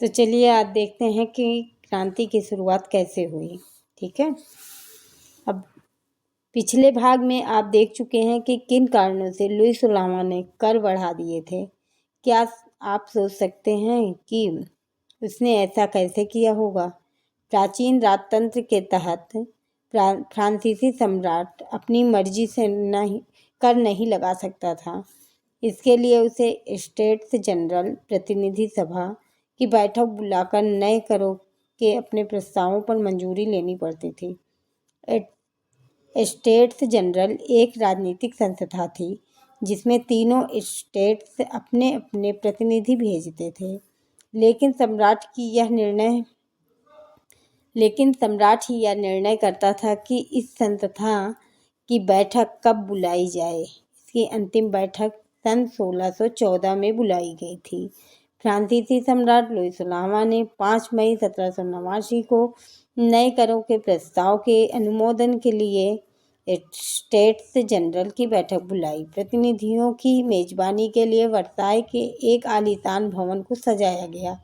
तो चलिए आज देखते हैं कि क्रांति की शुरुआत कैसे हुई। ठीक है, अब पिछले भाग में आप देख चुके हैं कि किन कारणों से लुई सोलामा ने कर बढ़ा दिए थे। क्या आप सोच सकते हैं कि उसने ऐसा कैसे किया होगा? प्राचीन राजतंत्र के तहत फ्रांसीसी सम्राट अपनी मर्जी से नहीं लगा सकता था। इसके लिए उसे स्टेट्स जनरल प्रतिनिधि सभा की बैठक बुलाकर नए करों के अपने प्रस्तावों पर मंजूरी लेनी पड़ती थी। स्टेट्स जनरल एक राजनीतिक संस्था थी जिसमें तीनों स्टेट्स अपने अपने प्रतिनिधि भेजते थे, लेकिन सम्राट ही यह निर्णय करता था कि इस संस्था की बैठक कब बुलाई जाए। इसकी अंतिम बैठक सन 1614 में बुलाई गई थी। फ्रांसीसी सम्राट लुई सोलामा ने 5 मई 1789 को नए करों के प्रस्ताव के अनुमोदन के लिए स्टेट्स जनरल की बैठक बुलाई। प्रतिनिधियों की मेजबानी के लिए वर्साय के एक आलीशान भवन को सजाया गया।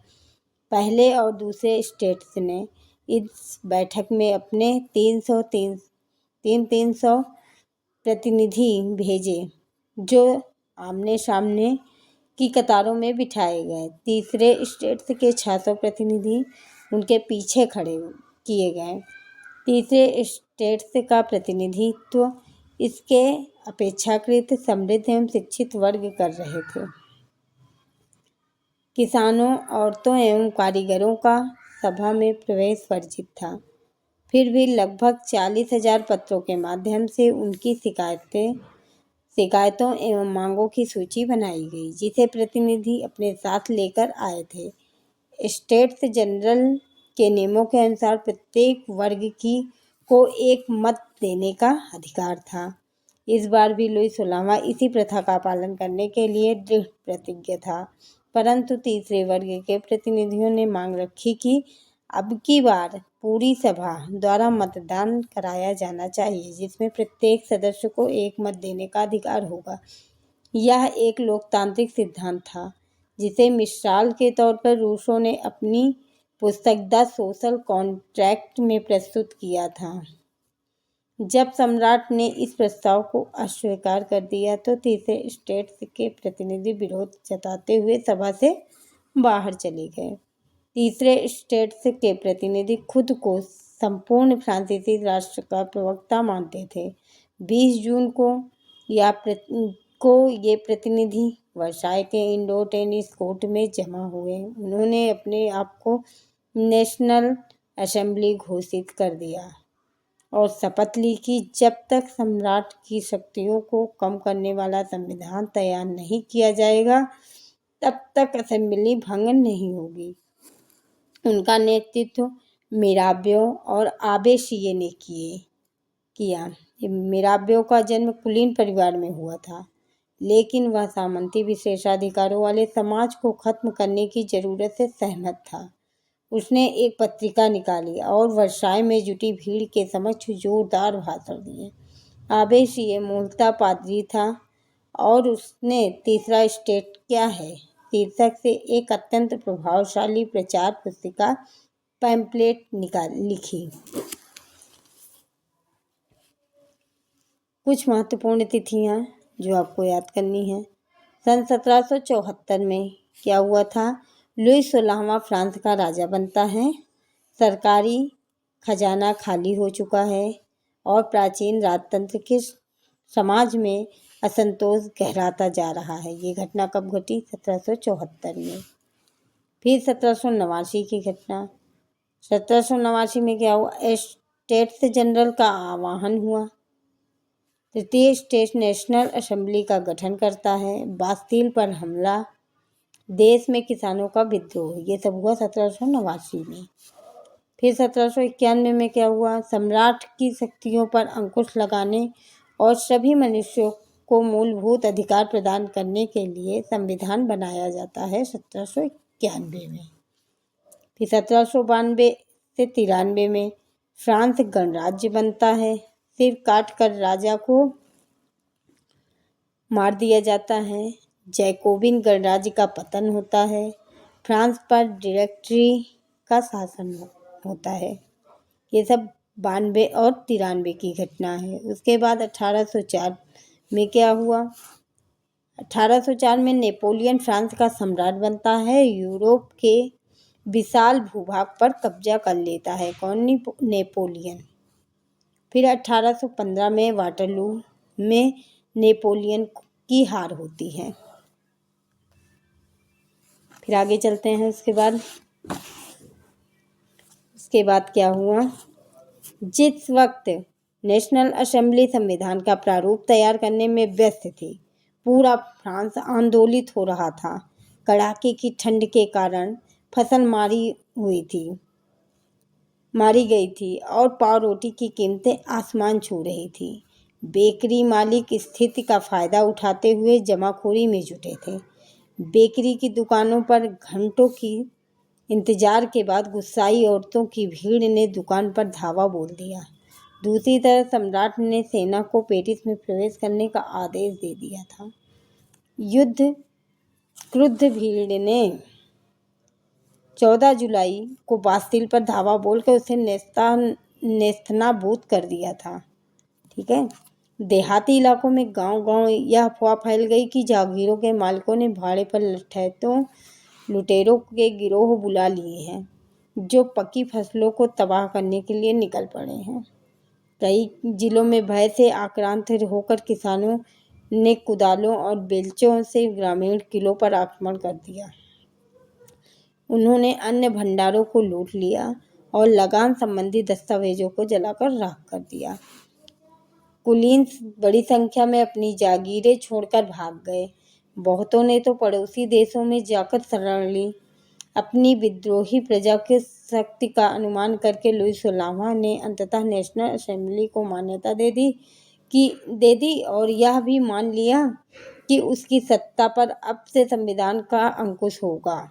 पहले और दूसरे स्टेट्स ने इस बैठक में अपने 300 प्रतिनिधि भेजे, जो आमने सामने की कतारों में बिठाए गए। तीसरे स्टेट्स के 600 प्रतिनिधि उनके पीछे खड़े किए गए। तीसरे स्टेट्स का प्रतिनिधित्व इसके अपेक्षाकृत समृद्ध एवं शिक्षित वर्ग कर रहे थे। किसानों, औरतों एवं कारीगरों का सभा में प्रवेश वर्जित था। फिर भी लगभग 40,000 पत्रों के माध्यम से उनकी शिकायतों एवं मांगों की सूची बनाई गई, जिसे प्रतिनिधि अपने साथ लेकर आए थे। स्टेट्स जनरल के नियमों के अनुसार प्रत्येक वर्ग को एक मत देने का अधिकार था। इस बार भी लुई सोलामा इसी प्रथा का पालन करने के लिए दृढ़ प्रतिज्ञ था, परंतु तीसरे वर्ग के प्रतिनिधियों ने मांग रखी कि अब की बार पूरी सभा द्वारा मतदान कराया जाना चाहिए, जिसमें प्रत्येक सदस्य को एक मत देने का अधिकार होगा। यह एक लोकतांत्रिक सिद्धांत था, जिसे मिसाल के तौर पर रूसो ने अपनी पुस्तक द सोशल कॉन्ट्रैक्ट में प्रस्तुत किया था। जब सम्राट ने इस प्रस्ताव को अस्वीकार कर दिया तो तीसरे स्टेट्स के प्रतिनिधि विरोध जताते हुए सभा से बाहर चले गए। तीसरे स्टेट्स के प्रतिनिधि खुद को संपूर्ण फ्रांसीसी राष्ट्र का प्रवक्ता मानते थे। 20 जून को ये प्रतिनिधि वर्साय के इंडोर टेनिस कोर्ट में जमा हुए। उन्होंने अपने आप को नेशनल असेंबली घोषित कर दिया और शपथ ली कि जब तक सम्राट की शक्तियों को कम करने वाला संविधान तैयार नहीं किया जाएगा, तब तक असेंबली भंग नहीं होगी। उनका नेतृत्व मिराबियो और आबे-सिये ने किया। मिराबियो का जन्म कुलीन परिवार में हुआ था, लेकिन वह सामंती विशेषाधिकारों वाले समाज को खत्म करने की जरूरत से सहमत था। उसने एक पत्रिका निकाली और वर्साय में जुटी भीड़ के समक्ष जोरदार भाषण दिए। आबे-सिये मूलतः पादरी था और उसने तीसरा स्टेट क्या है शीर्षक से एक अत्यंत प्रभावशाली प्रचार पुस्तिका पैम्पलेट लिखी। कुछ महत्वपूर्ण तिथियां जो आपको याद करनी है। सन 1774 में क्या हुआ था? लुई सोलामा फ्रांस का राजा बनता है। सरकारी खजाना खाली हो चुका है और प्राचीन राजतंत्र के समाज में असंतोष गहराता जा रहा है। ये घटना कब घटी? 1774 में। फिर 1789 की घटना। 1789 में क्या हुआ? स्टेट्स जनरल का आह्वान हुआ। तृतीय स्टेट नेशनल असेंबली का गठन करता है। बास्तिल पर हमला, देश में किसानों का विद्रोह, ये सब हुआ 1789 में। फिर 1791 में क्या हुआ? सम्राट की शक्तियों पर अंकुश लगाने और सभी मनुष्यों को मूलभूत अधिकार प्रदान करने के लिए संविधान बनाया जाता है 1791 में। फिर 1792 से 93 में फ्रांस गणराज्य बनता है। सिर काटकर राजा को मार दिया जाता है। जैकोबिन गणराज्य का पतन होता है। फ्रांस पर डायरेक्टरी का शासन होता है। ये सब 92 और 93 की घटना है। उसके बाद 1804 में क्या हुआ? 1804 में नेपोलियन फ्रांस का सम्राट बनता है, यूरोप के विशाल भूभाग पर कब्जा कर लेता है। कौन? नेपोलियन। फिर 1815 में वाटरलू में नेपोलियन की हार होती है। फिर आगे चलते हैं। उसके बाद क्या हुआ? जिस वक्त नेशनल असेंबली संविधान का प्रारूप तैयार करने में व्यस्त थी, पूरा फ्रांस आंदोलित हो रहा था। कड़ाके की ठंड के कारण फसल मारी गई थी और पाव रोटी की कीमतें आसमान छू रही थी। बेकरी मालिक स्थिति का फायदा उठाते हुए जमाखोरी में जुटे थे। बेकरी की दुकानों पर घंटों की इंतजार के बाद गुस्साई औरतों की भीड़ ने दुकान पर धावा बोल दिया। दूसरी तरफ सम्राट ने सेना को पेरिस में प्रवेश करने का आदेश दे दिया था। युद्ध क्रुद्ध भीड़ ने 14 जुलाई को बास्तिल पर धावा बोलकर उसे नेस्तनाबूद कर दिया था। ठीक है। देहाती इलाकों में गांव-गांव यह अफवाह फैल गई कि जागीरों के मालिकों ने भाड़े पर लुटेरों के गिरोह बुला लिए हैं, जो पकी फसलों को तबाह करने के लिए निकल पड़े हैं। कई जिलों में भय से आक्रांत होकर किसानों ने कुदालों और बेलचों से ग्रामीण किलों पर आक्रमण कर दिया। उन्होंने अन्य भंडारों को लूट लिया और लगान संबंधी दस्तावेजों को जलाकर राख कर दिया। कुलीन बड़ी संख्या में अपनी जागीरें छोड़कर भाग गए। बहुतों ने तो पड़ोसी देशों में जाकर शरण ली। अपनी विद्रोही प्रजा की शक्ति का अनुमान करके लुई 16वां ने अंततः नेशनल असेंबली को मान्यता दे दी और यह भी मान लिया कि उसकी सत्ता पर अब से संविधान का अंकुश होगा।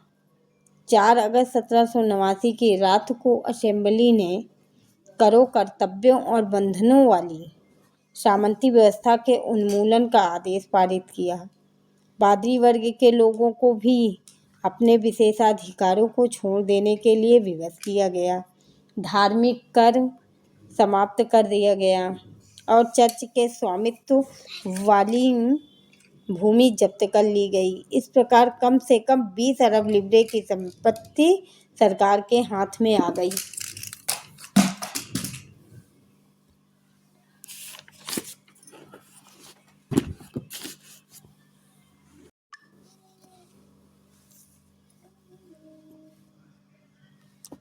4 अगस्त 1789 की रात को असेंबली ने करों, कर्तव्यों और बंधनों वाली सामंती व्यवस्था के उन्मूलन का आदेश पारित किया। पादरी वर्ग के लोगों को भी अपने विशेषाधिकारों को छोड़ देने के लिए विवश किया गया। धार्मिक कर समाप्त कर दिया गया और चर्च के स्वामित्व वाली भूमि जब्त कर ली गई। इस प्रकार कम से कम 20 अरब लिब्रे की संपत्ति सरकार के हाथ में आ गई।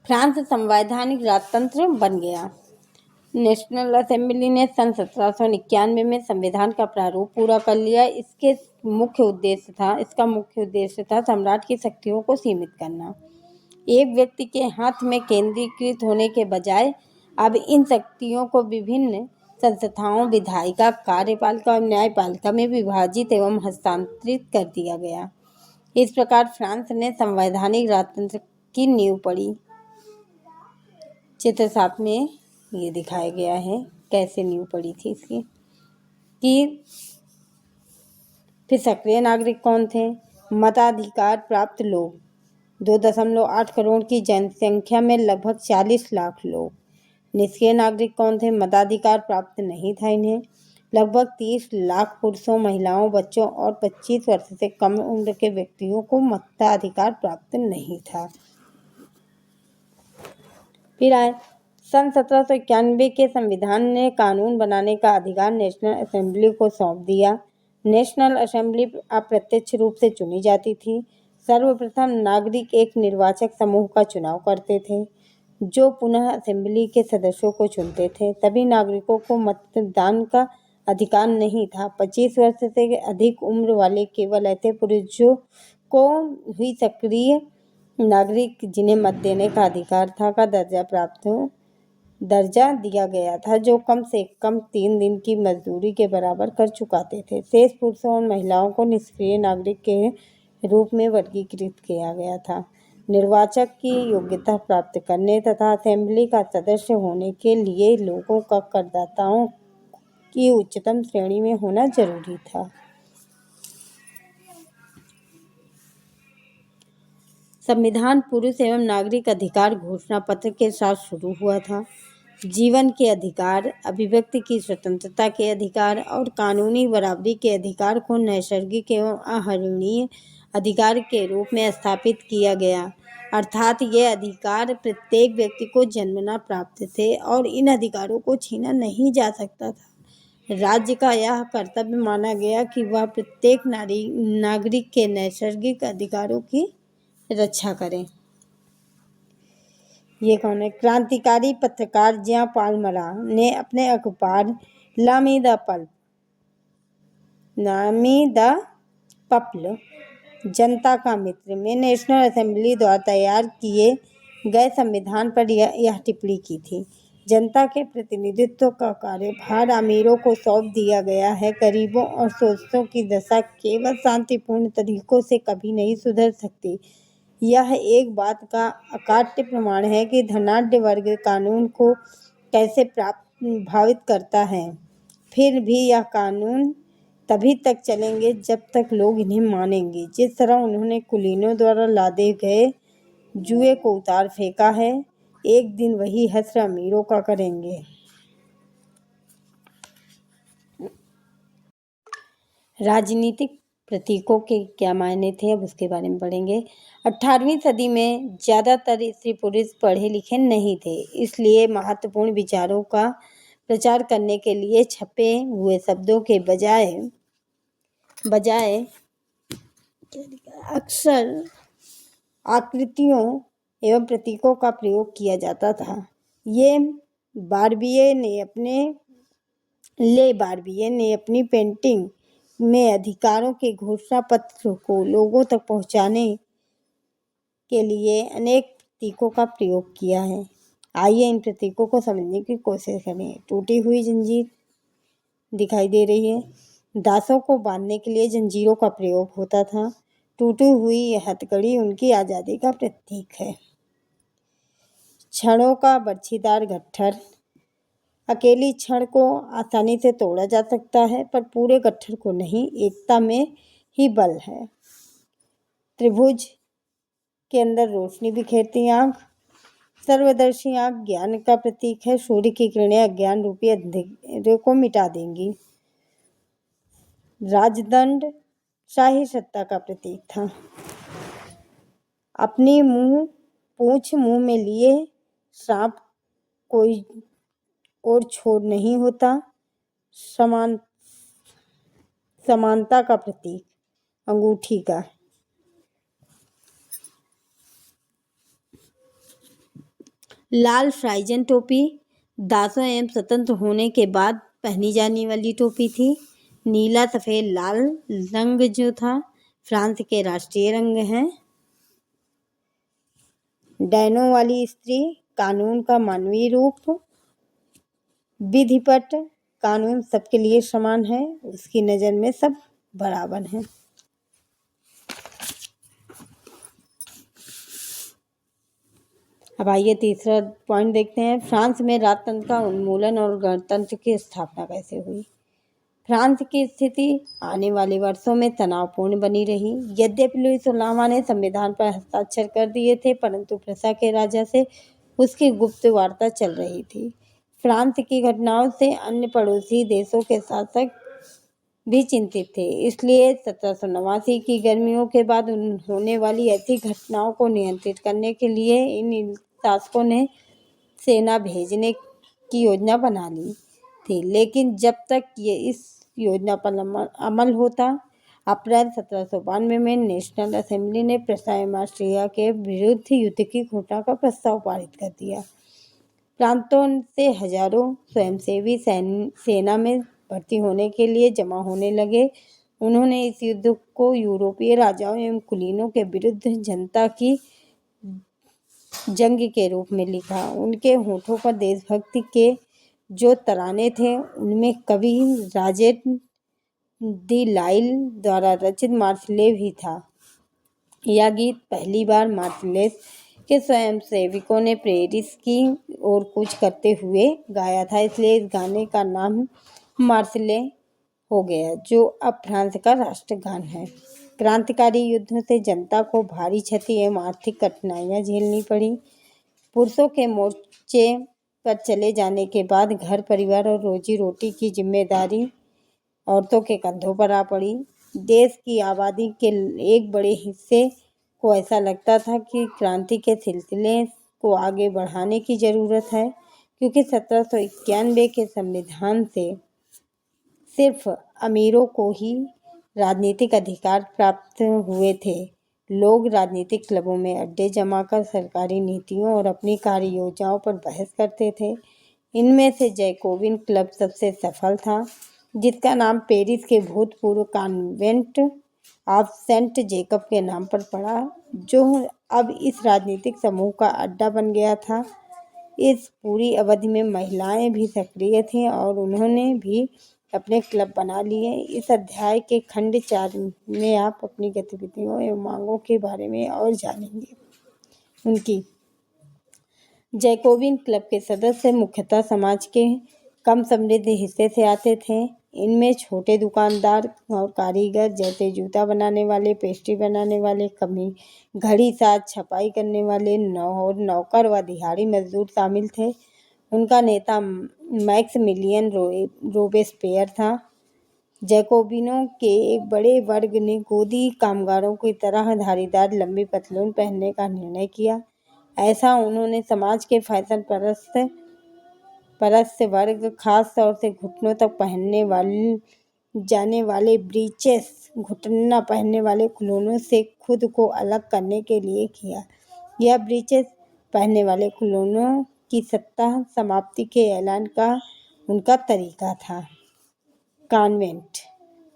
फ्रांस संवैधानिक राजतंत्र बन गया। नेशनल असेंबली ने सन 1791 में संविधान का प्रारूप पूरा कर लिया। इसका मुख्य उद्देश्य था सम्राट की शक्तियों को सीमित करना। एक व्यक्ति के हाथ में केंद्रीकृत होने के बजाय अब इन शक्तियों को विभिन्न संस्थाओं, विधायिका, कार्यपालिका और न्यायपालिका में विभाजित एवं हस्तांतरित कर दिया गया। इस प्रकार फ्रांस ने संवैधानिक राजतंत्र की नींव पड़ी। चित्र 7 में ये दिखाया गया है कैसे नींव पड़ी थी इसकी। कि फिर सक्रिय नागरिक कौन थे? मताधिकार प्राप्त लोग 2.8 करोड़ की जनसंख्या में लगभग 40 लाख लोग। निष्क्रिय नागरिक कौन थे? मताधिकार प्राप्त नहीं था इन्हें। लगभग 30 लाख पुरुषों, महिलाओं, बच्चों और 25 वर्ष से कम उम्र के व्यक्तियों को मताधिकार प्राप्त नहीं था। फिर आए सन 1791 के संविधान ने कानून बनाने का अधिकार नेशनल असेंबली को सौंप दिया। नेशनल असेंबली अप्रत्यक्ष रूप से चुनी जाती थी। सर्वप्रथम नागरिक एक निर्वाचक समूह का चुनाव करते थे, जो पुनः असेंबली के सदस्यों को चुनते थे। सभी नागरिकों को मतदान का अधिकार नहीं था। 25 वर्ष से अधिक उम्र वाले केवल ऐसे पुरुष को हुई सक्रिय नागरिक जिन्हें मत देने का अधिकार था का दर्जा दिया गया था, जो कम से कम 3 दिन की मजदूरी के बराबर कर चुकाते थे। शेष पुरुषों और महिलाओं को निष्क्रिय नागरिक के रूप में वर्गीकृत किया गया था। निर्वाचक की योग्यता प्राप्त करने तथा असेंबली का सदस्य होने के लिए लोगों का करदाताओं की उच्चतम श्रेणी में होना जरूरी था। संविधान पुरुष एवं नागरिक अधिकार घोषणा पत्र के साथ शुरू हुआ था। जीवन के अधिकार, अभिव्यक्ति की स्वतंत्रता के अधिकार और कानूनी बराबरी के अधिकार को नैसर्गिक एवं अहरणीय अधिकार के रूप में स्थापित किया गया। अर्थात ये अधिकार प्रत्येक व्यक्ति को जन्मना प्राप्त थे और इन अधिकारों को छीना नहीं जा सकता था। राज्य का यह कर्तव्य माना गया कि वह प्रत्येक नागरिक के नैसर्गिक अधिकारों की रक्षा करें। ये कौन है? क्रांतिकारी पत्रकार ज्या पालमरा ने अपने अखबार लामी द पप्ल जनता का मित्र में नेशनल असेंबली द्वारा तैयार किए गए संविधान पर यह टिप्पणी की थी। जनता के प्रतिनिधित्व का कार्यभार अमीरों को सौंप दिया गया है। गरीबों और शोषितों की दशा केवल शांतिपूर्ण तरीकों से कभी नहीं सुधर सकती। यह एक बात का अकाट्य प्रमाण है कि धनाढ्य वर्ग कानून को कैसे प्रभावित करता है। फिर भी यह कानून तभी तक चलेंगे जब तक लोग इन्हें मानेंगे। जिस तरह उन्होंने कुलीनों द्वारा लादे गए जुए को उतार फेंका है, एक दिन वही हश्र अमीरों का करेंगे। राजनीतिक प्रतीकों के क्या मायने थे, अब उसके बारे में पढ़ेंगे। 18वीं सदी में ज़्यादातर स्त्री पुरुष पढ़े लिखे नहीं थे, इसलिए महत्वपूर्ण विचारों का प्रचार करने के लिए छपे हुए शब्दों के बजाय अक्सर आकृतियों एवं प्रतीकों का प्रयोग किया जाता था। बार्बिए ने अपनी पेंटिंग में अधिकारों के घोषणा पत्र को लोगों तक पहुंचाने के लिए अनेक प्रतीकों का प्रयोग किया है। आइए इन प्रतीकों को समझने की कोशिश करें। टूटी हुई जंजीर दिखाई दे रही है। दासों को बांधने के लिए जंजीरों का प्रयोग होता था। टूटी हुई हथकड़ी उनकी आज़ादी का प्रतीक है। छड़ों का बर्छीदार गट्ठर, अकेली छड़ को आसानी से तोड़ा जा सकता है पर पूरे गट्ठर को नहीं, एकता में ही बल है। त्रिभुज के अंदर रोशनी बिखेरती आँख, सर्वदर्शी आँख ज्ञान का प्रतीक है। सूर्य की किरणें अज्ञान रूपी अंधेरे को मिटा देंगी। राजदंड शाही सत्ता का प्रतीक था। अपनी पूंछ मुंह में लिए सांप कोई और छोड़ नहीं होता। समानता का प्रतीक अंगूठी का। लाल फ्राइजन टोपी दासों एवं स्वतंत्र होने के बाद पहनी जाने वाली टोपी थी। नीला सफेद लाल रंग जो था फ्रांस के राष्ट्रीय रंग हैं। डैनों वाली स्त्री कानून का मानवीय रूप। विधिपट कानून सबके लिए समान है, उसकी नज़र में सब बराबर हैं। अब आइए तीसरा पॉइंट देखते हैं। फ्रांस में राजतंत्र का उन्मूलन और गणतंत्र की स्थापना कैसे हुई। फ्रांस की स्थिति आने वाले वर्षों में तनावपूर्ण बनी रही। यद्यपि लुई 16वां ने संविधान पर हस्ताक्षर कर दिए थे, परंतु प्रसा के राजा से उसकी गुप्त वार्ता चल रही थी। फ्रांस की घटनाओं से अन्य पड़ोसी देशों के शासक भी चिंतित थे, इसलिए 1789 की गर्मियों के बाद होने वाली ऐसी घटनाओं को नियंत्रित करने के लिए इन शासकों ने सेना भेजने की योजना बना ली थी। लेकिन जब तक ये इस योजना पर अमल होता, अप्रैल 1792 में नेशनल असेंबली ने प्रसा एवं ऑस्ट्रिया के विरुद्ध युद्ध की घोषणा का प्रस्ताव पारित कर दिया। प्रांतों से हजारों स्वयंसेवी सेना में भर्ती होने के लिए जमा होने लगे। उन्होंने इस युद्ध को यूरोपीय राजाओं एवं कुलीनों के विरुद्ध जनता की जंग के रूप में लिखा। उनके होठों पर देशभक्ति के जो तराने थे, उनमें कवि राजेट दी लाइल द्वारा रचित मार्सिले भी था। यह गीत पहली बार मार्सिलेस के स्वयंसेवकों ने पेरिस की ओर कूच करते हुए गाया था, इसलिए इस गाने का नाम मार्सिले हो गया, जो अब फ्रांस का राष्ट्रगान है। क्रांतिकारी युद्धों से जनता को भारी क्षति एवं आर्थिक कठिनाइयां झेलनी पड़ी। पुरुषों के मोर्चे पर चले जाने के बाद घर परिवार और रोजी रोटी की जिम्मेदारी औरतों के कंधों पर आ पड़ी। देश की आबादी के एक बड़े हिस्से को ऐसा लगता था कि क्रांति के सिलसिले को आगे बढ़ाने की जरूरत है, क्योंकि 1791 के संविधान से सिर्फ अमीरों को ही राजनीतिक अधिकार प्राप्त हुए थे। लोग राजनीतिक क्लबों में अड्डे जमाकर सरकारी नीतियों और अपनी कार्य योजनाओं पर बहस करते थे। इनमें से जैकोबिन क्लब सबसे सफल था, जिसका नाम पेरिस के भूतपूर्व कॉन्वेंट ऑफ सेंट जेकब के नाम पर पड़ा, जो अब इस राजनीतिक समूह का अड्डा बन गया था। इस पूरी अवधि में महिलाएं भी सक्रिय थीं और उन्होंने भी अपने क्लब बना लिए। इस अध्याय के खंड 4 में आप अपनी गतिविधियों एवं मांगों के बारे में और जानेंगे। उनकी जैकोबिन क्लब के सदस्य मुख्यतः समाज के कम समृद्ध हिस्से से आते थे। इनमें छोटे दुकानदार और कारीगर जैसे जूता बनाने वाले, पेस्ट्री बनाने वाले, कमी घड़ी साज छपाई करने वाले, नौकर व दिहाड़ी मजदूर शामिल थे। उनका नेता मैक्सिमिलियन रोबेस्पियर था। जैकोबिनों के एक बड़े वर्ग ने गोदी कामगारों की तरह धारीदार लंबी पतलून पहनने का निर्णय किया। ऐसा उन्होंने समाज के फैशन परस्त वर्ग, खास तौर से घुटनों तक पहनने जाने वाले ब्रीचेस, घुटना पहनने वाले खिलौनों से खुद को अलग करने के लिए किया। यह ब्रीचेस पहनने वाले खिलौनों की सत्ता समाप्ति के ऐलान का उनका तरीका था। कॉन्वेंट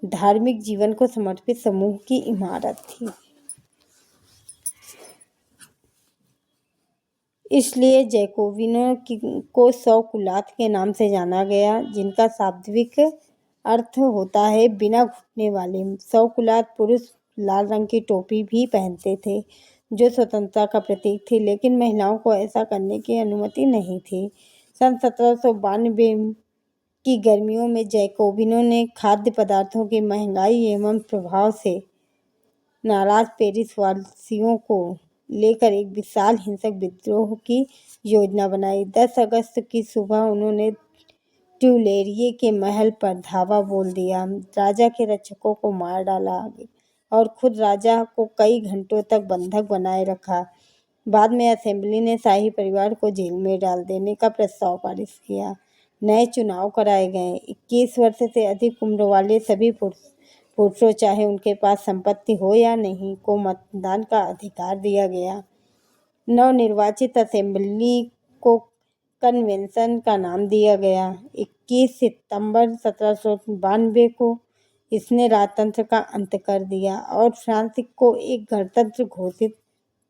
धार्मिक जीवन को समर्पित समूह की इमारत थी, इसलिए जैकोबिनों को 100 कुलात के नाम से जाना गया, जिनका शाब्दिक अर्थ होता है बिना घुटने वाले। 100 कुलात पुरुष लाल रंग की टोपी भी पहनते थे, जो स्वतंत्रता का प्रतीक थी, लेकिन महिलाओं को ऐसा करने की अनुमति नहीं थी। सन 1792 की गर्मियों में जैकोबिनों ने खाद्य पदार्थों की महंगाई एवं प्रभाव से नाराज पेरिस वासियों को लेकर एक विशाल हिंसक विद्रोह की योजना बनाई। 10 अगस्त की सुबह उन्होंने ट्यूलेरिये के महल पर धावा बोल दिया, राजा के रक्षकों को मार डाला और खुद राजा को कई घंटों तक बंधक बनाए रखा। बाद में असेंबली ने शाही परिवार को जेल में डाल देने का प्रस्ताव पारित किया। नए चुनाव कराए गए। 21 वर्ष से अधिक उम्र वाले सभी पुरुषों, चाहे उनके पास संपत्ति हो या नहीं, को मतदान का अधिकार दिया गया। नवनिर्वाचित असेंबली को कन्वेंशन का नाम दिया गया। 21 सितंबर 1792 को इसने राजतंत्र का अंत कर दिया और फ्रांस को एक गणतंत्र घोषित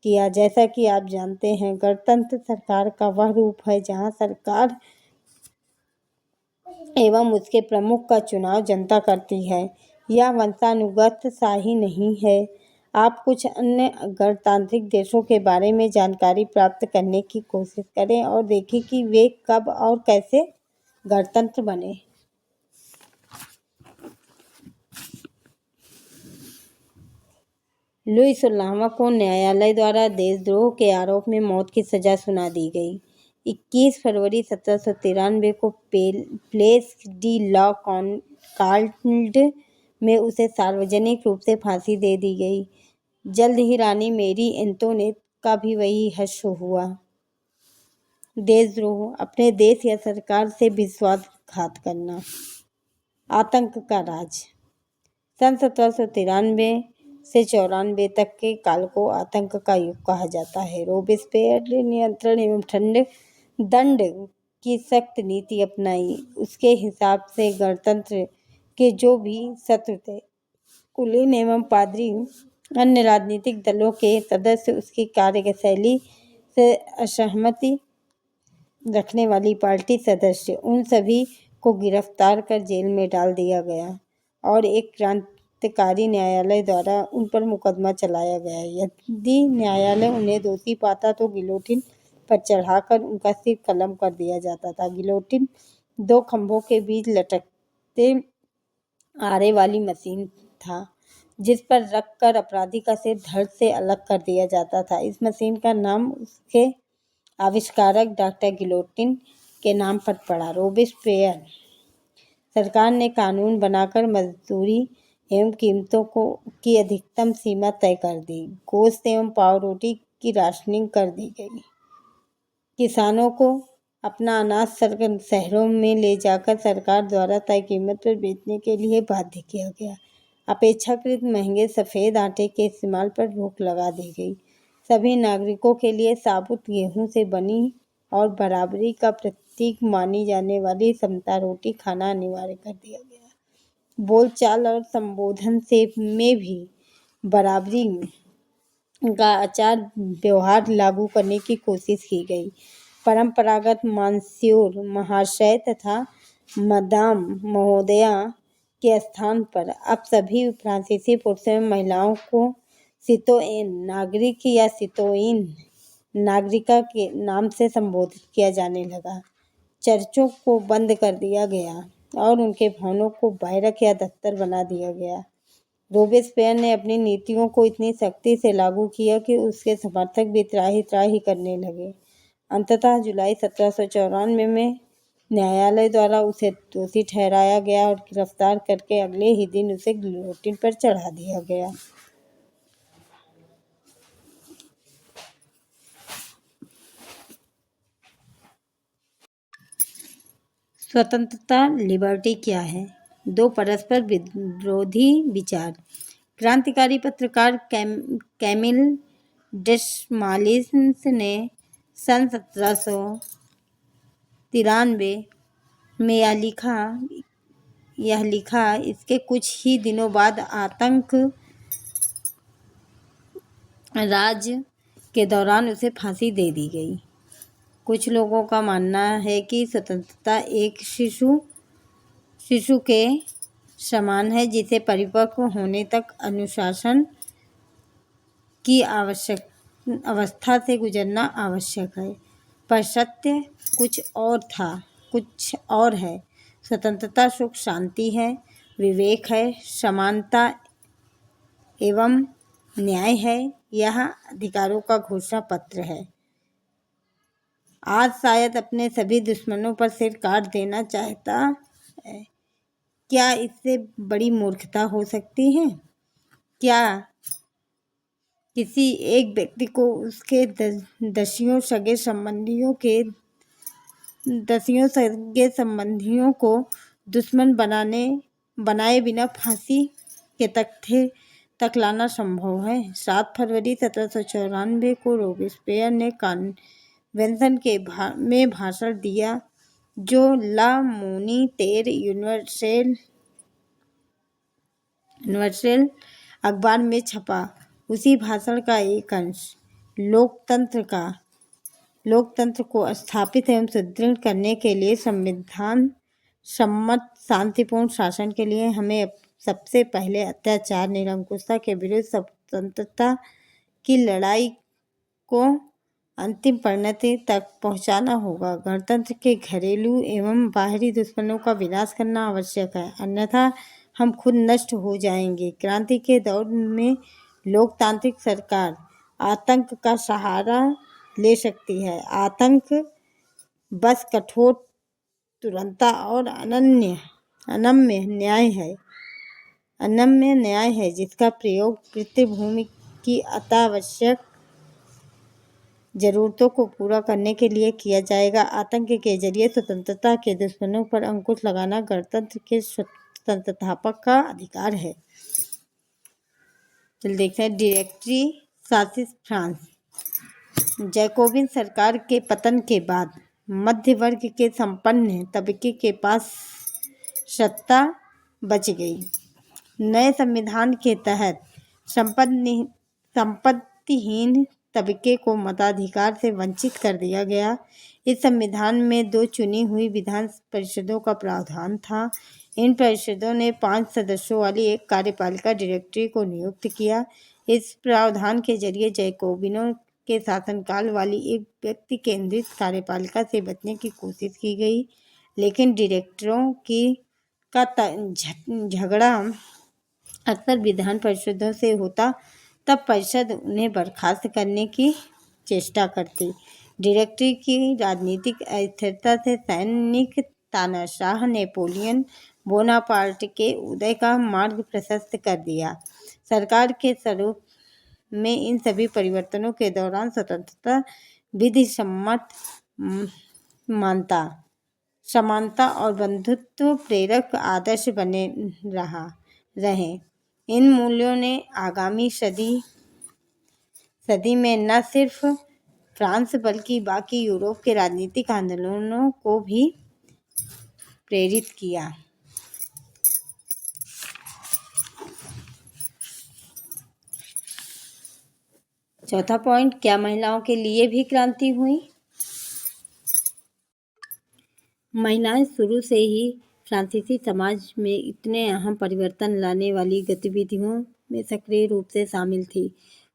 किया। जैसा कि आप जानते हैं, गणतंत्र सरकार का वह रूप है जहां सरकार एवं उसके प्रमुख का चुनाव जनता करती है। यह वंशानुगत शाही नहीं है। आप कुछ अन्य गणतांत्रिक देशों के बारे में जानकारी प्राप्त करने की कोशिश करें और देखें कि वे कब और कैसे गणतंत्र बने। लुई 16वां को न्यायालय द्वारा देशद्रोह के आरोप में मौत की सजा सुना दी गई। 21 फरवरी 1793 को प्लेस डी ला कॉन्कॉर्ड में उसे सार्वजनिक रूप से फांसी दे दी गई। जल्द ही रानी मेरी एंटोनेट का भी वही हश्र हुआ। देशद्रोह, अपने देश या सरकार से विश्वासघात करना। आतंक का राज। सन 1793 से 94 तक के काल को आतंक का युग कहा जाता है। रोबेस्पियर ने नियंत्रण एवं दंड की सख्त नीति अपनाई। उसके हिसाब से गणतंत्र के जो भी शत्रु थे, कुलीन एवं पादरी, अन्य राजनीतिक दलों के सदस्य, उसकी कार्यशैली से असहमति रखने वाली पार्टी सदस्य, उन सभी को गिरफ्तार कर जेल में डाल दिया गया और एक क्रांतिकारी न्यायालय द्वारा उन पर मुकदमा चलाया गया। यदि न्यायालय उन्हें दोषी पाता तो गिलोटिन पर चढ़ाकर उनका सिर कलम कर दिया जाता था। गिलोटिन 2 खंभों के बीच लटकते आरे वाली मशीन था जिस पर रखकर अपराधी का सिर धड़ से अलग कर दिया जाता था। इस मशीन का नाम उसके आविष्कारक डॉक्टर गिलोटिन के नाम पर पड़ा। रोबेस्पियर सरकार ने कानून बनाकर मजदूरी एवं कीमतों की अधिकतम सीमा तय कर दी। गोश्त एवं पावरोटी की राशनिंग कर दी गई। किसानों को अपना अनाज शहरों में ले जाकर सरकार द्वारा तय कीमत पर बेचने के लिए बाध्य किया गया। अपेक्षाकृत महंगे सफ़ेद आटे के इस्तेमाल पर रोक लगा दी गई। सभी नागरिकों के लिए साबुत गेहूं से बनी और बराबरी का प्रतीक मानी जाने वाली समता रोटी खाना अनिवार्य कर दिया गया। बोलचाल और संबोधन से में भी बराबरी का आचार व्यवहार लागू करने की कोशिश की गई। परंपरागत मानस्योर महाशय तथा मदाम महोदया के स्थान पर अब सभी फ्रांसीसी पुरुषों एवं महिलाओं को सितोएन नागरिक या सितोइन नागरिका के नाम से संबोधित किया जाने लगा। चर्चों को बंद कर दिया गया और उनके भवनों को बैरक या दफ्तर बना दिया गया। रोबेस्पियर ने अपनी नीतियों को इतनी सख्ती से लागू किया कि उसके समर्थक भी त्राही करने लगे। अंततः जुलाई 1794 में न्यायालय द्वारा उसे दोषी ठहराया गया और गिरफ्तार करके अगले ही दिन उसे गिलोटिन पर चढ़ा दिया गया। स्वतंत्रता लिबर्टी क्या है? दो परस्पर विरोधी विचार। क्रांतिकारी पत्रकार कैमिल डेसमालिन्स ने सन 1793 में यह लिखा। इसके कुछ ही दिनों बाद आतंक राज के दौरान उसे फांसी दे दी गई। कुछ लोगों का मानना है कि स्वतंत्रता एक शिशु के समान है जिसे परिपक्व होने तक अनुशासन की अवस्था से गुजरना आवश्यक है। पर सत्य कुछ और है। स्वतंत्रता सुख शांति है, विवेक है, समानता एवं न्याय है। यह अधिकारों का घोषणा पत्र है। आज शायद अपने सभी दुश्मनों पर सिर काट देना चाहता है। क्या इससे बड़ी मूर्खता हो सकती है? क्या किसी एक व्यक्ति को उसके दसियों सगे संबंधियों को दुश्मन बनाए बिना फांसी के तख्ते तक लाना संभव है? 7 फरवरी 1794 को रोबेस्पियर ने कन्वेंशन में भाषण दिया जो ला मोनितेर यूनिवर्सल अखबार में छपा। उसी भाषण का एक अंश लोकतंत्र को स्थापित एवं सुदृढ़ करने के लिए संविधान सम्मत शांतिपूर्ण शासन के लिए हमें सबसे पहले अत्याचार निरंकुशता के विरुद्ध स्वतंत्रता की लड़ाई को अंतिम परिणति तक पहुंचाना होगा। गणतंत्र के घरेलू एवं बाहरी दुश्मनों का विनाश करना आवश्यक है, अन्यथा हम खुद नष्ट हो जाएंगे। क्रांति के दौर में लोकतांत्रिक सरकार आतंक का सहारा ले सकती है। आतंक बस कठोर तुरंता और अनम्य न्याय है जिसका प्रयोग पितृभूमि की अत्यावश्यक जरूरतों को पूरा करने के लिए किया जाएगा। आतंक के जरिए स्वतंत्रता के दुश्मनों पर अंकुश लगाना गणतंत्र के संस्थापक का अधिकार है। चलिए देखते हैं डायरेक्टरी शासित फ्रांस। जैकोबिन सरकार के पतन के बाद मध्य वर्ग के संपन्न तबके के पास सत्ता बच गई। नए संविधान के तहत संपत्तिहीन तबके को मताधिकार से वंचित कर दिया गया। इस संविधान में 2 चुनी हुई विधान परिषदों का प्रावधान था। इन परिषदों ने 5 सदस्यों वाली एक कार्यपालिका डायरेक्टरी को नियुक्त किया। इस प्रावधान के जरिए जैकोबिनों के शासनकाल वाली एक व्यक्ति केंद्रित कार्यपालिका से बचने की कोशिश की गई, लेकिन डायरेक्टरों का झगड़ा अक्सर विधान परिषदों से होता, तब परिषद उन्हें बर्खास्त करने की चेष्टा करती। डायरेक्टरी की राजनीतिक अस्थिरता से सैनिक तानाशाह नेपोलियन बोनापार्ट के उदय का मार्ग प्रशस्त कर दिया। सरकार के स्वरूप में इन सभी परिवर्तनों के दौरान स्वतंत्रता विधि सम्मत मानता, समानता और बंधुत्व प्रेरक आदर्श बने रहे। इन मूल्यों ने आगामी सदी में न सिर्फ फ्रांस बल्कि बाकी यूरोप के राजनीतिक आंदोलनों को भी प्रेरित किया। चौथा पॉइंट, क्या महिलाओं के लिए भी क्रांति हुई? महिलाएं शुरू से ही फ्रांसीसी समाज में इतने अहम परिवर्तन लाने वाली गतिविधियों में सक्रिय रूप से शामिल थी।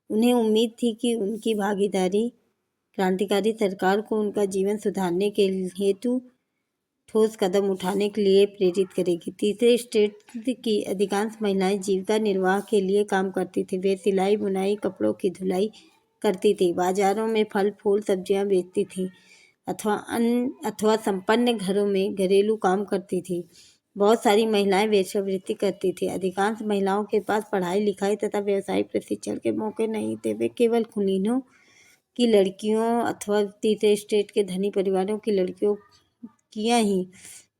उन्हें उम्मीद थी कि उनकी भागीदारी क्रांतिकारी सरकार को उनका जीवन सुधारने के हेतु ठोस कदम उठाने के लिए प्रेरित करेगी। तीसरे स्टेट की अधिकांश महिलाएं जीविका निर्वाह के लिए काम करती थी। वे सिलाई, बुनाई, कपड़ों की धुलाई करती थी, बाजारों में फल फूल सब्जियां बेचती थी अथवा संपन्न घरों में घरेलू काम करती थी। बहुत सारी महिलाएं वेश्यावृत्ति करती थी। अधिकांश महिलाओं के पास पढ़ाई लिखाई तथा व्यवसायिक प्रशिक्षण के मौके नहीं थे। वे केवल कुलीनों की लड़कियों अथवा तीसरे स्टेट के धनी परिवारों की लड़कियों कियां ही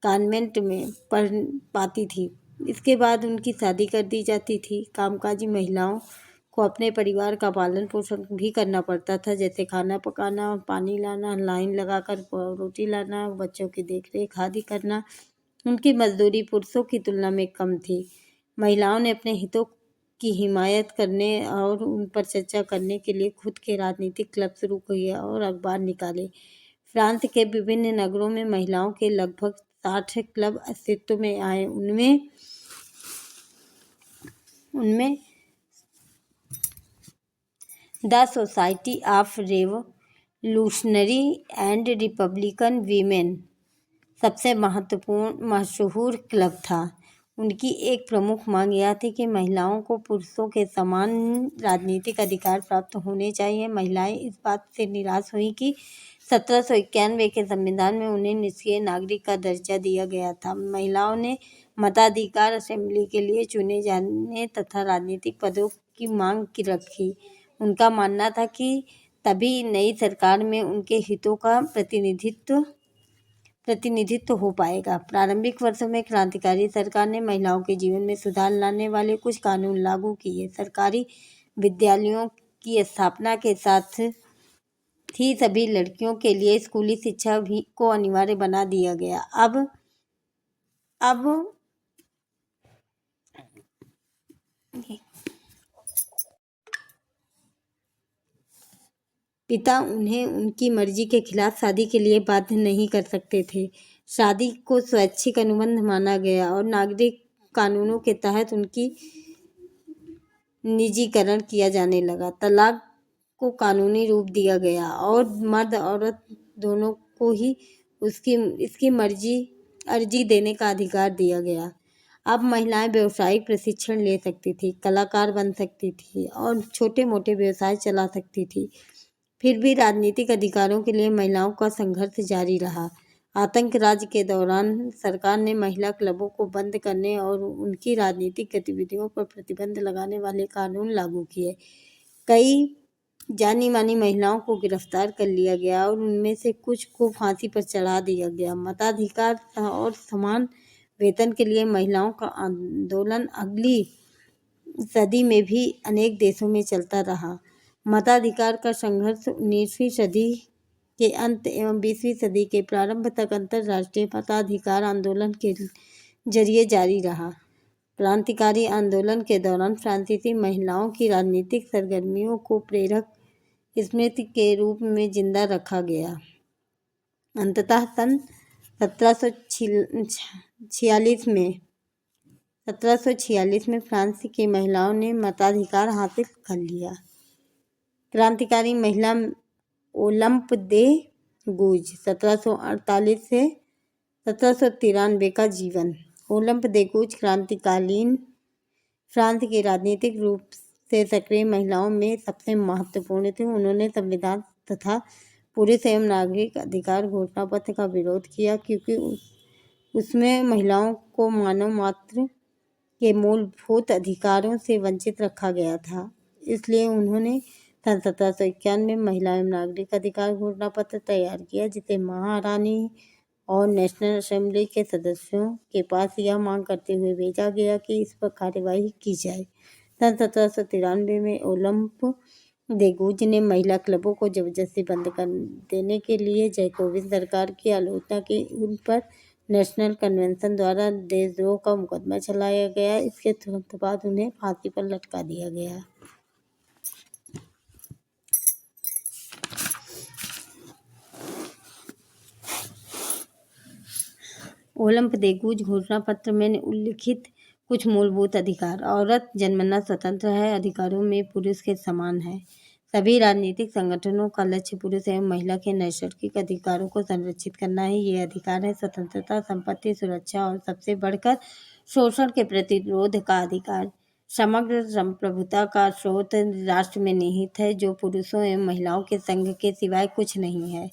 कॉन्वेंट में पढ़ पाती थी। इसके बाद उनकी शादी कर दी जाती थी। कामकाजी महिलाओं को अपने परिवार का पालन पोषण भी करना पड़ता था, जैसे खाना पकाना, पानी लाना, लाइन लगाकर रोटी लाना, बच्चों की देखरेख आदि करना। उनकी मजदूरी पुरुषों की तुलना में कम थी। महिलाओं ने अपने हितों की हिमायत करने और उन पर चर्चा करने के लिए खुद के राजनीतिक क्लब शुरू किए और अखबार निकाले। फ्रांस के विभिन्न नगरों में महिलाओं के लगभग 60 क्लब अस्तित्व में आए। उनमें the society of revolutionary and Republican women सबसे मशहूर क्लब था। उनकी एक प्रमुख मांग यह थी कि महिलाओं को पुरुषों के समान राजनीतिक अधिकार प्राप्त होने चाहिए। महिलाएं इस बात से निराश हुई कि 1791 के संविधान में उन्हें निष्क्रिय नागरिक का दर्जा दिया गया था। महिलाओं ने मताधिकार, असेंबली के लिए चुने जाने तथा राजनीतिक पदों की मांग रखी। उनका मानना था कि तभी नई सरकार में उनके हितों का प्रतिनिधित्व हो पाएगा। प्रारंभिक वर्षों में क्रांतिकारी सरकार ने महिलाओं के जीवन में सुधार लाने वाले कुछ कानून लागू किए। सरकारी विद्यालयों की स्थापना के साथ ही सभी लड़कियों के लिए स्कूली शिक्षा भी को अनिवार्य बना दिया गया। अब पिता उन्हें उनकी मर्जी के खिलाफ शादी के लिए बाध्य नहीं कर सकते थे। शादी को स्वैच्छिक अनुबंध माना गया और नागरिक कानूनों के तहत उनकी निजीकरण किया जाने लगा। तलाक को कानूनी रूप दिया गया और मर्द औरत दोनों को ही इसकी अर्जी देने का अधिकार दिया गया। अब महिलाएं व्यवसायिक प्रशिक्षण ले सकती थी, कलाकार बन सकती थी और छोटे मोटे व्यवसाय चला सकती थी। फिर भी राजनीतिक अधिकारों के लिए महिलाओं का संघर्ष जारी रहा। आतंक राज के दौरान सरकार ने महिला क्लबों को बंद करने और उनकी राजनीतिक गतिविधियों पर प्रतिबंध लगाने वाले कानून लागू किए। कई जानी मानी महिलाओं को गिरफ्तार कर लिया गया और उनमें से कुछ को फांसी पर चढ़ा दिया गया। मताधिकार और समान वेतन के लिए महिलाओं का आंदोलन अगली सदी में भी अनेक देशों में चलता रहा। मताधिकार का संघर्ष 19वीं सदी के अंत एवं 20वीं सदी के प्रारंभ तक अंतर्राष्ट्रीय मताधिकार आंदोलन के जरिए जारी रहा। क्रांतिकारी आंदोलन के दौरान फ्रांसीसी महिलाओं की राजनीतिक सरगर्मियों को प्रेरक स्मृति के रूप में जिंदा रखा गया। अंततः सन 1746 में फ्रांस की महिलाओं ने मताधिकार हासिल कर लिया। क्रांतिकारी महिला ओलंप दे गूज 1748 से 1793 का जीवन। ओलंप दे गूज फ्रांस की राजनीतिक रूप से सक्रिय महिलाओं में सबसे महत्वपूर्ण थी। उन्होंने संविधान तथा पुरुष एवं नागरिक अधिकार घोषणा पत्र का विरोध किया, क्योंकि उसमें महिलाओं को मानव मात्र के मूलभूत अधिकारों से वंचित रखा गया था। इसलिए उन्होंने सन 1751 में महिला एवं नागरिक अधिकार घोषणा पत्र तैयार किया, जिसे महारानी और नेशनल असेंबली के सदस्यों के पास यह मांग करते हुए भेजा गया कि इस पर कार्यवाही की जाए। सन 1793 में ओलंप देगूज ने महिला क्लबों को जबरदस्ती बंद कर देने के लिए जैकोबिन सरकार की आलोचना की। उन पर नेशनल कन्वेंशन द्वारा देशद्रोह का मुकदमा चलाया गया। इसके तुरंत बाद उन्हें फांसी पर लटका दिया गया। ओलंप देगूज घोषणा पत्र में उल्लिखित कुछ मूलभूत अधिकार: औरत जन्मना स्वतंत्र है, अधिकारों में पुरुष के समान है। सभी राजनीतिक संगठनों का लक्ष्य पुरुष एवं महिला के नैसर्गिक अधिकारों को संरक्षित करना है। ये अधिकार है स्वतंत्रता, संपत्ति, सुरक्षा और सबसे बढ़कर शोषण के प्रतिरोध का अधिकार। समग्र संप्रभुता का स्रोत राष्ट्र में निहित है, जो पुरुषों एवं महिलाओं के संघ के सिवाय कुछ नहीं है।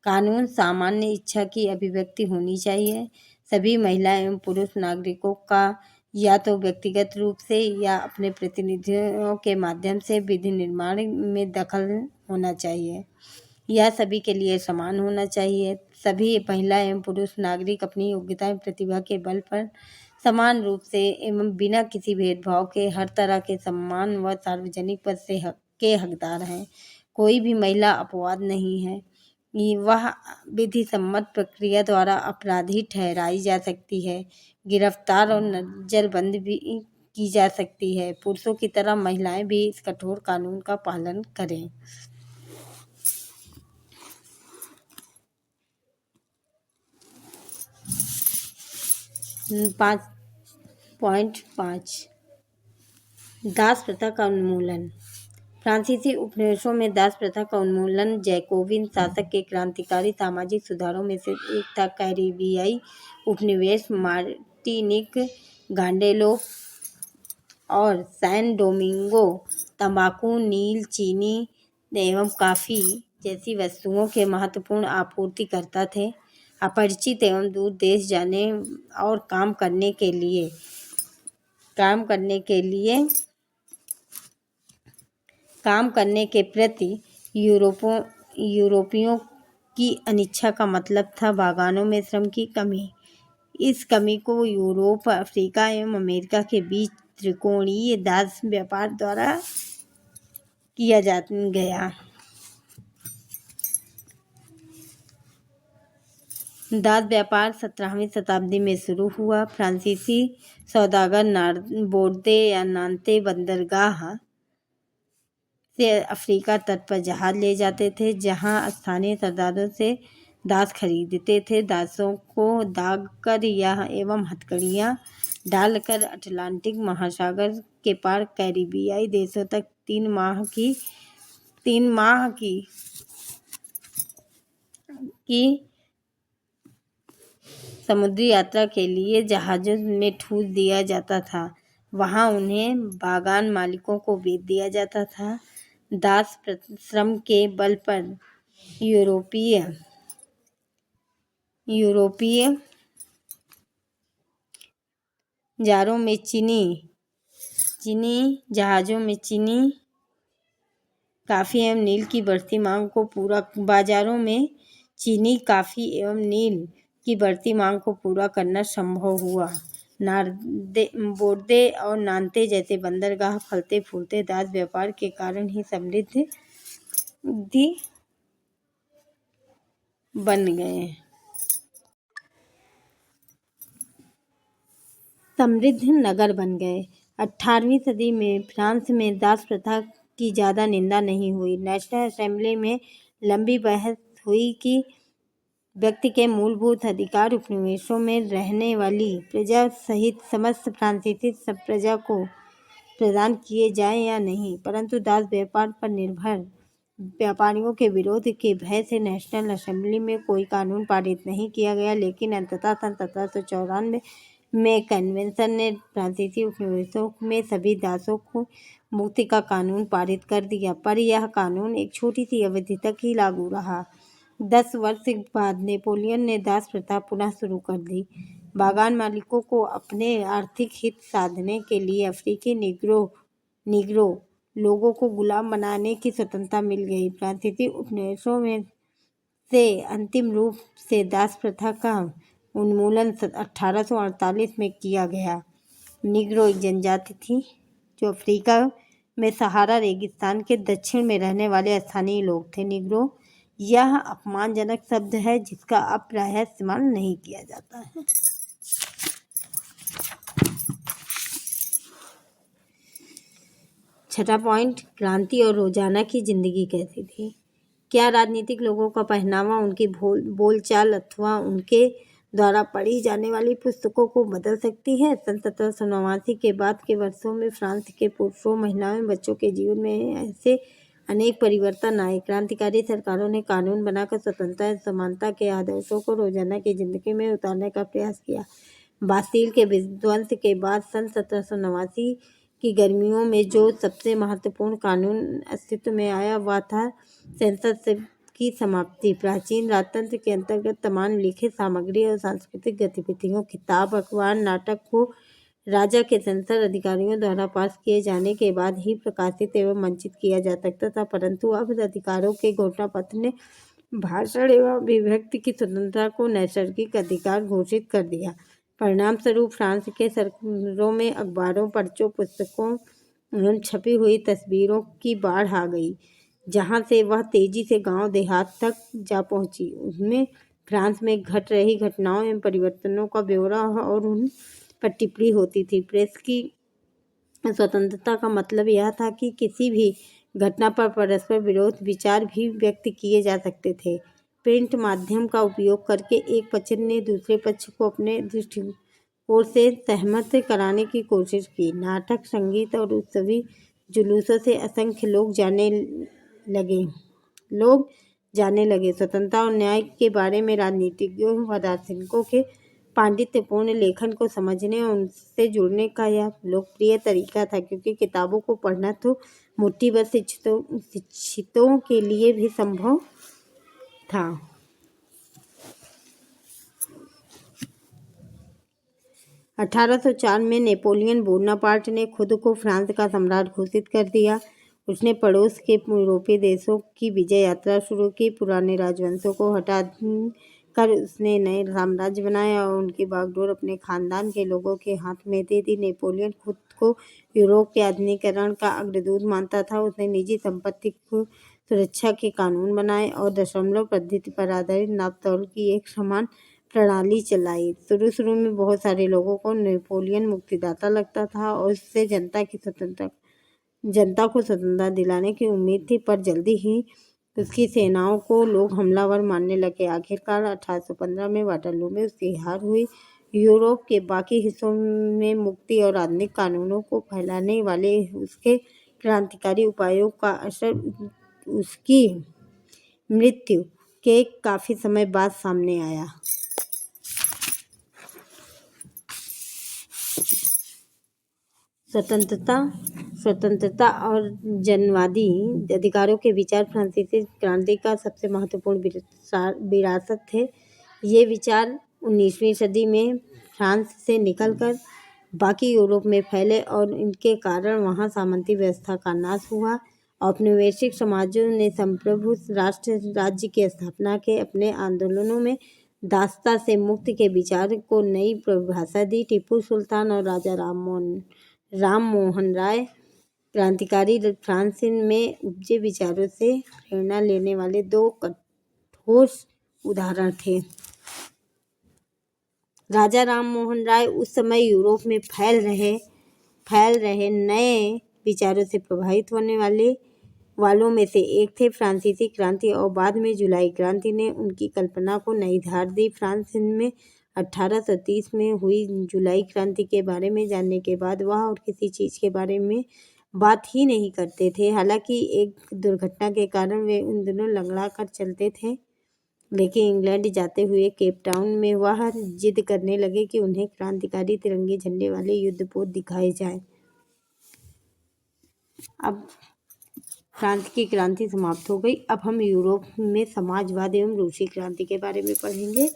कानून सामान्य इच्छा की अभिव्यक्ति होनी चाहिए। सभी महिला एवं पुरुष नागरिकों का या तो व्यक्तिगत रूप से या अपने प्रतिनिधियों के माध्यम से विधि निर्माण में दखल होना चाहिए। यह सभी के लिए समान होना चाहिए। सभी महिला एवं पुरुष नागरिक अपनी योग्यता एवं प्रतिभा के बल पर समान रूप से एवं बिना किसी भेदभाव के हर तरह के सम्मान व सार्वजनिक पद से के हकदार हैं। कोई भी महिला अपवाद नहीं है। वह विधि सम्मत प्रक्रिया द्वारा अपराधी ठहराई जा सकती है, गिरफ्तार और नजरबंद भी की जा सकती है। पुरुषों की तरह महिलाएं भी इस कठोर कानून का पालन करें। 5.5 दास प्रथा का उन्मूलन। फ्रांसीसी उपनिवेशों में दास प्रथा का उन्मूलन जैकोबिन शासक के क्रांतिकारी सामाजिक सुधारों में से एक था। कैरिबियाई उपनिवेश मार्टिनिक, गांडेलोप और सैन डोमिंगो तंबाकू, नील, चीनी एवं कॉफी जैसी वस्तुओं के महत्वपूर्ण आपूर्तिकर्ता थे। अपरिचित एवं दूर देश जाने और काम करने के प्रति यूरोपियों की अनिच्छा का मतलब था बागानों में श्रम की कमी। इस कमी को यूरोप, अफ्रीका एवं अमेरिका के बीच त्रिकोणीय दास व्यापार द्वारा किया गया। दास व्यापार 17वीं शताब्दी में शुरू हुआ। फ्रांसीसी सौदागर बोर्दे या नान्ते बंदरगाह से अफ्रीका तट पर जहाज ले जाते थे, जहां स्थानीय सरदारों से दास खरीदते थे। दासों को दाग कर या एवं हथकड़ियाँ डालकर अटलांटिक महासागर के पार कैरिबियाई देशों तक 3 माह की समुद्री यात्रा के लिए जहाज़ों में ठूस दिया जाता था। वहां उन्हें बागान मालिकों को बेच दिया जाता था। दास श्रम के बल पर यूरोपीय जहाज़ों में चीनी, कॉफ़ी एवं नील की बढ़ती मांग को पूरा करना संभव हुआ। बोर्दे और नान्ते जैसे बंदरगाह फलते फूलते दास व्यापार के कारण ही समृद्ध नगर बन गए। 18वीं सदी में फ्रांस में दास प्रथा की ज़्यादा निंदा नहीं हुई। नेशनल असेंबली में लंबी बहस हुई कि व्यक्ति के मूलभूत अधिकार उपनिवेशों में रहने वाली प्रजा सहित समस्त फ्रांसीसी प्रजा को प्रदान किए जाएं या नहीं, परंतु दास व्यापार पर निर्भर व्यापारियों के विरोध के भय से नेशनल असेंबली में कोई कानून पारित नहीं किया गया। लेकिन अंततः सन 1794 में कन्वेंशन ने फ्रांसीसी उपनिवेशों में सभी दासों को मुक्ति का कानून पारित कर दिया, पर यह कानून एक छोटी सी अवधि तक ही लागू रहा। 10 वर्ष बाद नेपोलियन ने दास प्रथा पुनः शुरू कर दी। बागान मालिकों को अपने आर्थिक हित साधने के लिए अफ्रीकी निग्रो लोगों को गुलाम बनाने की स्वतंत्रता मिल गई। फ्रांसीसी उपनिवेशों में से अंतिम रूप से दास प्रथा का उन्मूलन 1848 में किया गया। निग्रो एक जनजाति थी जो अफ्रीका में सहारा रेगिस्तान के दक्षिण में रहने वाले स्थानीय लोग थे। निग्रो यह अपमानजनक शब्द है जिसका अब प्रायः इस्तेमाल नहीं किया जाता है। छठा पॉइंट, क्रांति और रोजाना की जिंदगी कैसी थी। क्या राजनीतिक लोगों का पहनावा उनकी बोलचाल अथवा उनके द्वारा पढ़ी जाने वाली पुस्तकों को बदल सकती है। सन 1789 के बाद के वर्षों में फ्रांस के पुरुषों, महिलाओं एवं बच्चों के जीवन में ऐसे अनेक परिवर्तन आए। क्रांतिकारी सरकारों ने कानून बनाकर स्वतंत्रता एवं समानता के आदर्शों को रोजाना की जिंदगी में उतारने का प्रयास किया। बास्टील के विध्वंस के बाद सन 1789 की गर्मियों में जो सबसे महत्वपूर्ण कानून अस्तित्व में आया वह था सेंसरशिप की समाप्ति। प्राचीन राजतंत्र के अंतर्गत तमाम लिखित सामग्री और सांस्कृतिक गतिविधियों, किताब, अखबार, नाटक को राजा के सेंसर अधिकारियों द्वारा पास किए जाने के बाद ही प्रकाशित एवं मंचित किया जा सकता था, परंतु अब अधिकारों के घोषणापत्र ने भाषण एवं अभिव्यक्ति की स्वतंत्रता को नैसर्गिक अधिकार घोषित कर दिया। परिणाम स्वरूप फ्रांस के शहरों में अखबारों, पर्चों, पुस्तकों एवं छपी हुई तस्वीरों की बाढ़ आ गई, जहां से वह तेजी से गांव देहात तक जा पहुंची। उनमें फ्रांस में घट रही घटनाओं एवं परिवर्तनों का ब्यौरा और उन पर टिप्पणी होती थी। प्रेस की स्वतंत्रता का मतलब यह था कि किसी भी घटना पर परस्पर विरोध विचार भी व्यक्त किए जा सकते थे। प्रिंट माध्यम का उपयोग करके एक पक्ष ने दूसरे पक्ष को अपने दृष्टिकोण से सहमत कराने की कोशिश की। नाटक, संगीत और उत्सवी जुलूसों से असंख्य लोग जाने लगे। स्वतंत्रता और न्याय के बारे में राजनीतिज्ञों व दार्शनिकों के पांडित्यपूर्ण लेखन को समझने और उनसे जुड़ने का यह लोकप्रिय तरीका था, क्योंकि किताबों को पढ़ना तो मुट्ठीभर शिक्षितों के लिए भी संभव था। – 1804 में नेपोलियन बोनापार्ट ने खुद को फ्रांस का सम्राट घोषित कर दिया। उसने पड़ोस के यूरोपीय देशों की विजय यात्रा शुरू की। पुराने राजवंशों को हटा कर उसने नए साम्राज्य बनाए और उनकी बागडोर अपने खानदान के लोगों के हाथ में दे दी। नेपोलियन खुद को यूरोप के आधुनिकीकरण का अग्रदूत मानता था। उसने निजी संपत्ति को सुरक्षा के कानून बनाए और दशमलव पद्धति पर आधारित नापतोल की एक समान प्रणाली चलाई। शुरू में बहुत सारे लोगों को नेपोलियन मुक्तिदाता लगता था और उससे जनता को स्वतंत्रता दिलाने की उम्मीद थी, पर जल्दी ही उसकी सेनाओं को लोग हमलावर मानने लगे। आखिरकार 1815 में वाटरलू में उसकी हार हुई। यूरोप के बाकी हिस्सों में मुक्ति और आधुनिक कानूनों को फैलाने वाले उसके क्रांतिकारी उपायों का असर उसकी मृत्यु के काफी समय बाद सामने आया। स्वतंत्रता और जनवादी अधिकारों के विचार फ्रांसीसी क्रांति का सबसे महत्वपूर्ण विरासत थे। ये विचार 19वीं सदी में फ्रांस से निकलकर बाकी यूरोप में फैले और इनके कारण वहाँ सामंती व्यवस्था का नाश हुआ। औपनिवेशिक समाजों ने संप्रभु राष्ट्र राज्य की स्थापना के अपने आंदोलनों में दासता से मुक्ति के विचार को नई परिभाषा दी। टीपू सुल्तान और राजा राम मोहन राय क्रांतिकारी फ्रांस में उपजे विचारों से प्रेरणा लेने वाले दो कठोर उदाहरण थे। राजा राम मोहन राय उस समय यूरोप में फैल रहे नए विचारों से प्रभावित होने वालों में से एक थे। फ्रांसीसी क्रांति और बाद में जुलाई क्रांति ने उनकी कल्पना को नई धार दी। फ्रांस में 1830 में हुई जुलाई क्रांति के बारे में जानने के बाद वह और किसी चीज़ के बारे में बात ही नहीं करते थे। हालांकि एक दुर्घटना के कारण वे उन दिनों लंगड़ा कर चलते थे। लेकिन इंग्लैंड जाते हुए केप टाउन में वह जिद करने लगे कि उन्हें क्रांतिकारी तिरंगे झंडे वाले युद्धपोत दिखाए जाएं। अब फ्रांस की क्रांति समाप्त हो गई। अब हम यूरोप में समाजवाद एवं रूसी क्रांति के बारे में पढ़ेंगे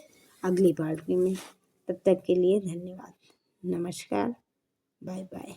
अगली पार्ट में। तब तक के लिए धन्यवाद। नमस्कार। Bye bye.